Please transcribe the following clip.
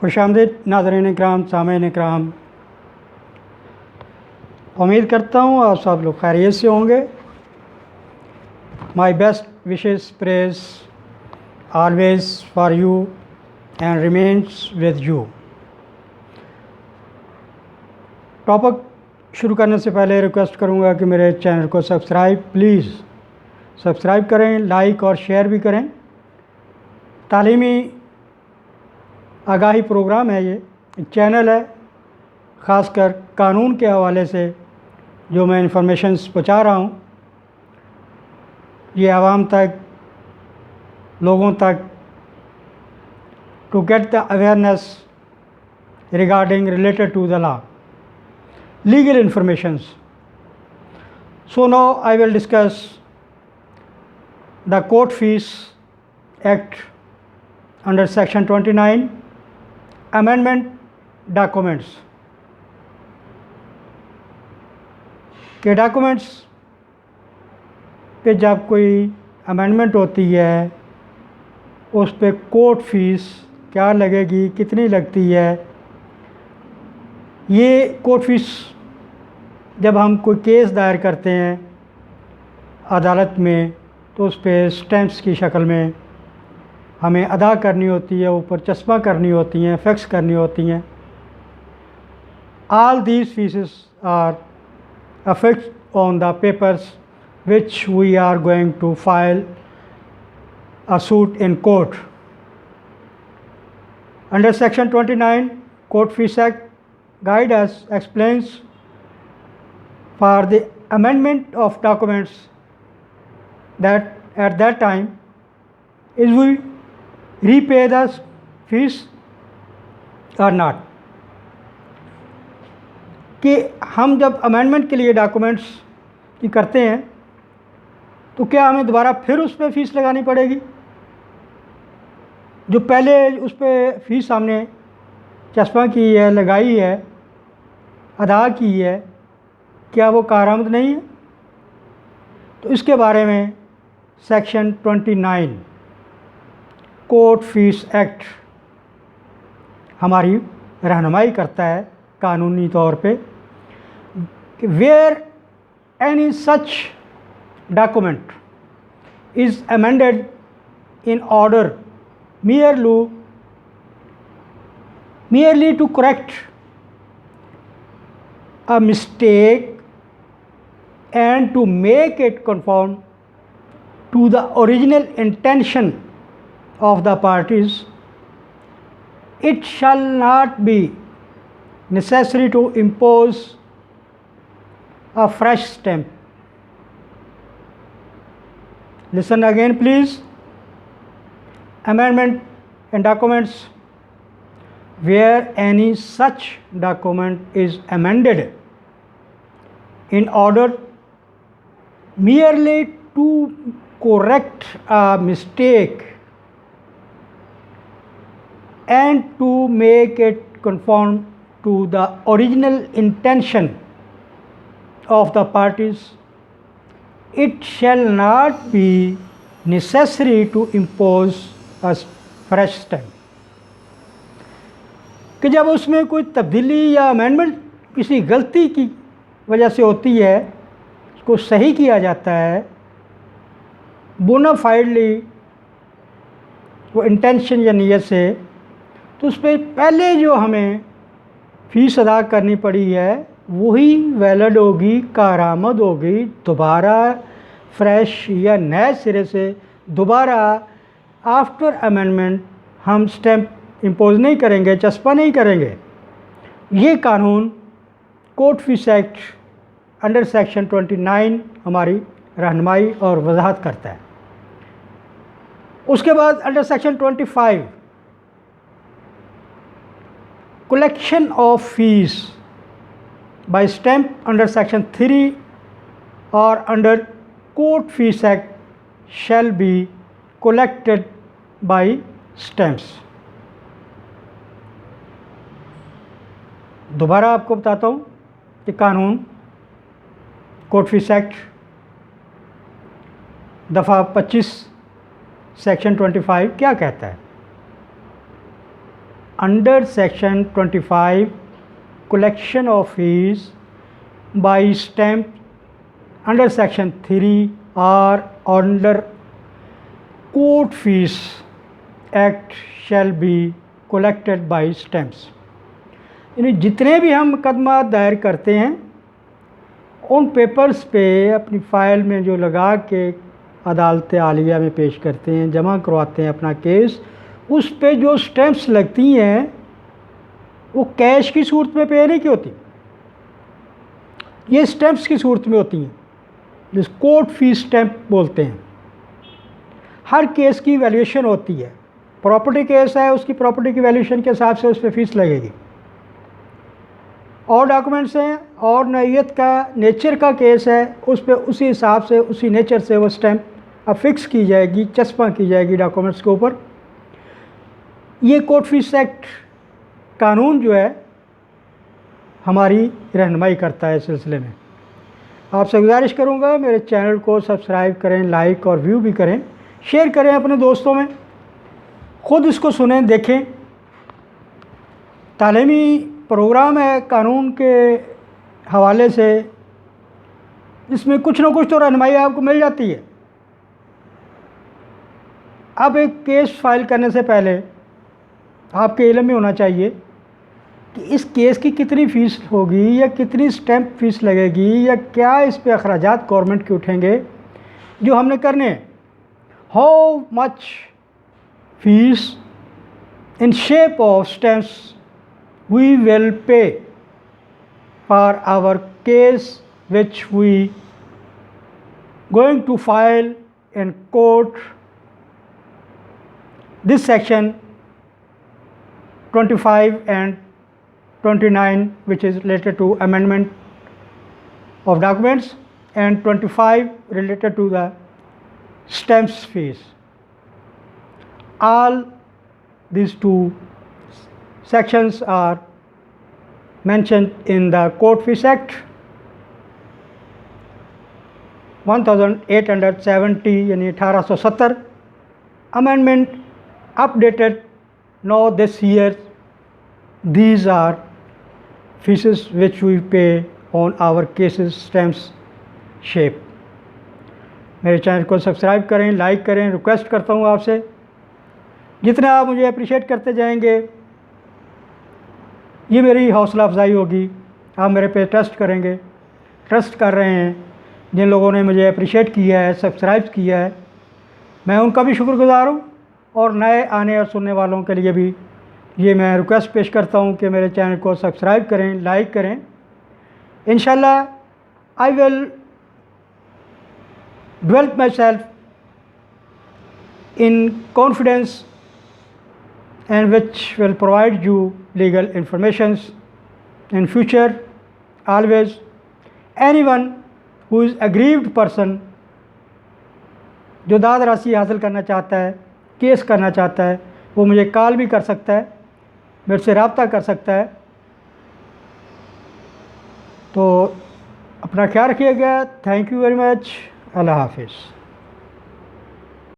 खुशामदीद नाज़रीन इकराम, सामीन इकराम। उम्मीद करता हूँ आप सब लोग खैरियत से होंगे। My best wishes praise always for you and remains with you. Topic शुरू करने से पहले रिक्वेस्ट करूँगा कि मेरे चैनल को प्लीज़ सब्सक्राइब करें, लाइक और शेयर भी करें। तालीमी आगाही प्रोग्राम है, ये एक चैनल है ख़ासकर कानून के हवाले से जो मैं इंफॉर्मेशंस पहुँचा रहा हूँ, ये आवाम तक, लोगों तक, to get the awareness regarding related to the law, legal informations. So now I will discuss the Court Fees Act under section 29 amendment documents के डॉक्यूमेंट्स पे जब कोई अमेंडमेंट होती है उस पे कोर्ट फीस क्या लगेगी, कितनी लगती है। ये कोर्ट फीस जब हम कोई केस दायर करते हैं अदालत में तो उस पर स्टैम्प्स की शक्ल में हमें अदा करनी होती है, ऊपर चस्पा करनी होती हैं, फिक्स करनी होती हैं। All these fees are affixed on the papers which we are going to file a suit in court. Under section 29 Court Fees Act guide us explains for the amendment of documents that at that time is we repay the fees or not, कि हम जब amendment के लिए documents की करते हैं तो क्या हमें दोबारा फिर उस पर फ़ीस लगानी पड़ेगी। जो पहले उस पर फ़ीस हमने चस्पा की है, लगाई है, अदा की है, क्या वो कारआमद नहीं है। तो इसके बारे में सेक्शन 29 कोर्ट फीस एक्ट हमारी रहनुमाई करता है कानूनी तौर पे। Where any such document is amended in order merely to correct a mistake and to make it conform to the original intention of the parties, it shall not be necessary to impose a fresh stamp. Listen again please. Amendment and documents where any such document is amended in order merely to correct a mistake and to make it conform to the original intention of the parties, it shall not be necessary to impose a fresh stamp. कि जब उसमें कोई तब्दीली या amendment किसी गलती की वजह से होती है, उसको सही किया जाता है बोनाफाइडली, वो इंटेंशन या नीयत से, तो उस पर पहले जो हमें फ़ीस अदा करनी पड़ी है वही वैलिड होगी, कारआमद होगी। दोबारा फ्रेश या नए सिरे से दोबारा आफ्टर अमेंडमेंट हम स्टैम्प इम्पोज नहीं करेंगे, चस्पा नहीं करेंगे। ये कानून court fees act under section 29 हमारी रहनुमाई और वजाहत करता है। उसके बाद under section 25 collection of fees by stamp under section 3 or under Court Fees Act shall be collected by stamps. दोबारा आपको बताता हूँ कि कानून कोर्ट फीस एक्ट दफ़ा 25 सेक्शन 25 क्या कहता है। under section 25 collection of fees by stamp under section 3 or under court fees act shall be collected by stamps। यानी जितने भी हम मुकदमा दायर करते हैं उन पेपर्स पे अपनी फ़ाइल में जो लगा के अदालत आलिया में पेश करते हैं, जमा करवाते हैं अपना केस, उस पे जो स्टैम्प्स लगती हैं वो कैश की सूरत में पे नहीं की होती, ये स्टैम्प्स की सूरत में होती हैं, जिस कोर्ट फीस स्टैम्प बोलते हैं। हर केस की वैल्यूएशन होती है, प्रॉपर्टी केस है उसकी प्रॉपर्टी की वैल्यूएशन के हिसाब से उस पर फीस लगेगी, और डॉक्यूमेंट्स हैं और नौइयत का नेचर का केस है उस पर उसी हिसाब से उसी नेचर से वो स्टैम्प अफिक्स की जाएगी, चस्पा की जाएगी डॉक्यूमेंट्स के ऊपर। ये कोर्ट फीस एक्ट कानून जो है हमारी रहनुमाई करता है इस सिलसिले में। आपसे गुजारिश करूँगा मेरे चैनल को सब्सक्राइब करें, लाइक और व्यू भी करें, शेयर करें अपने दोस्तों में, ख़ुद इसको सुनें देखें। तालीमी प्रोग्राम है कानून के हवाले से, इसमें कुछ ना कुछ तो रहनुमाई आपको मिल जाती है। अब एक केस फाइल करने से पहले आपके इल्म में होना चाहिए कि इस केस की कितनी फ़ीस होगी या कितनी स्टैम्प फीस लगेगी या क्या इस पे अखराजात गवर्नमेंट के उठेंगे जो हमने करने हैं। How much fees in shape of stamps we will pay for our case which we going to file in court. This section 25 and 29 which is related to amendment of documents and 25 related to the stamps fees. All these two sections are mentioned in the Court Fees Act 1870 यानी 1870 amendment updated now this year. These are fees which we pay on our cases stamps shape। मेरे channel को subscribe करें, like करें, request करता हूँ आपसे। जितना आप मुझे अप्रिशिएट करते जाएंगे ये मेरी हौसला अफजाई होगी, आप मेरे पे ट्रस्ट करेंगे, ट्रस्ट कर रहे हैं। जिन लोगों ने मुझे अप्रिशिएट किया है, सब्सक्राइब किया है, मैं उनका भी शुक्रगुज़ार हूँ, और नए आने और सुनने वालों के लिए भी ये मैं रिक्वेस्ट पेश करता हूँ कि मेरे चैनल को सब्सक्राइब करें, लाइक करें। इंशाल्लाह I will develop my self in confidence and which will provide you legal informations in future always। anyone who is aggrieved person जो दाद राशि हासिल करना चाहता है, केस करना चाहता है, वो मुझे कॉल भी कर सकता है, मेरे से रब्ता कर सकता है। तो अपना ख्याल रखिएगा। Thank you very much. Allah हाफिज़।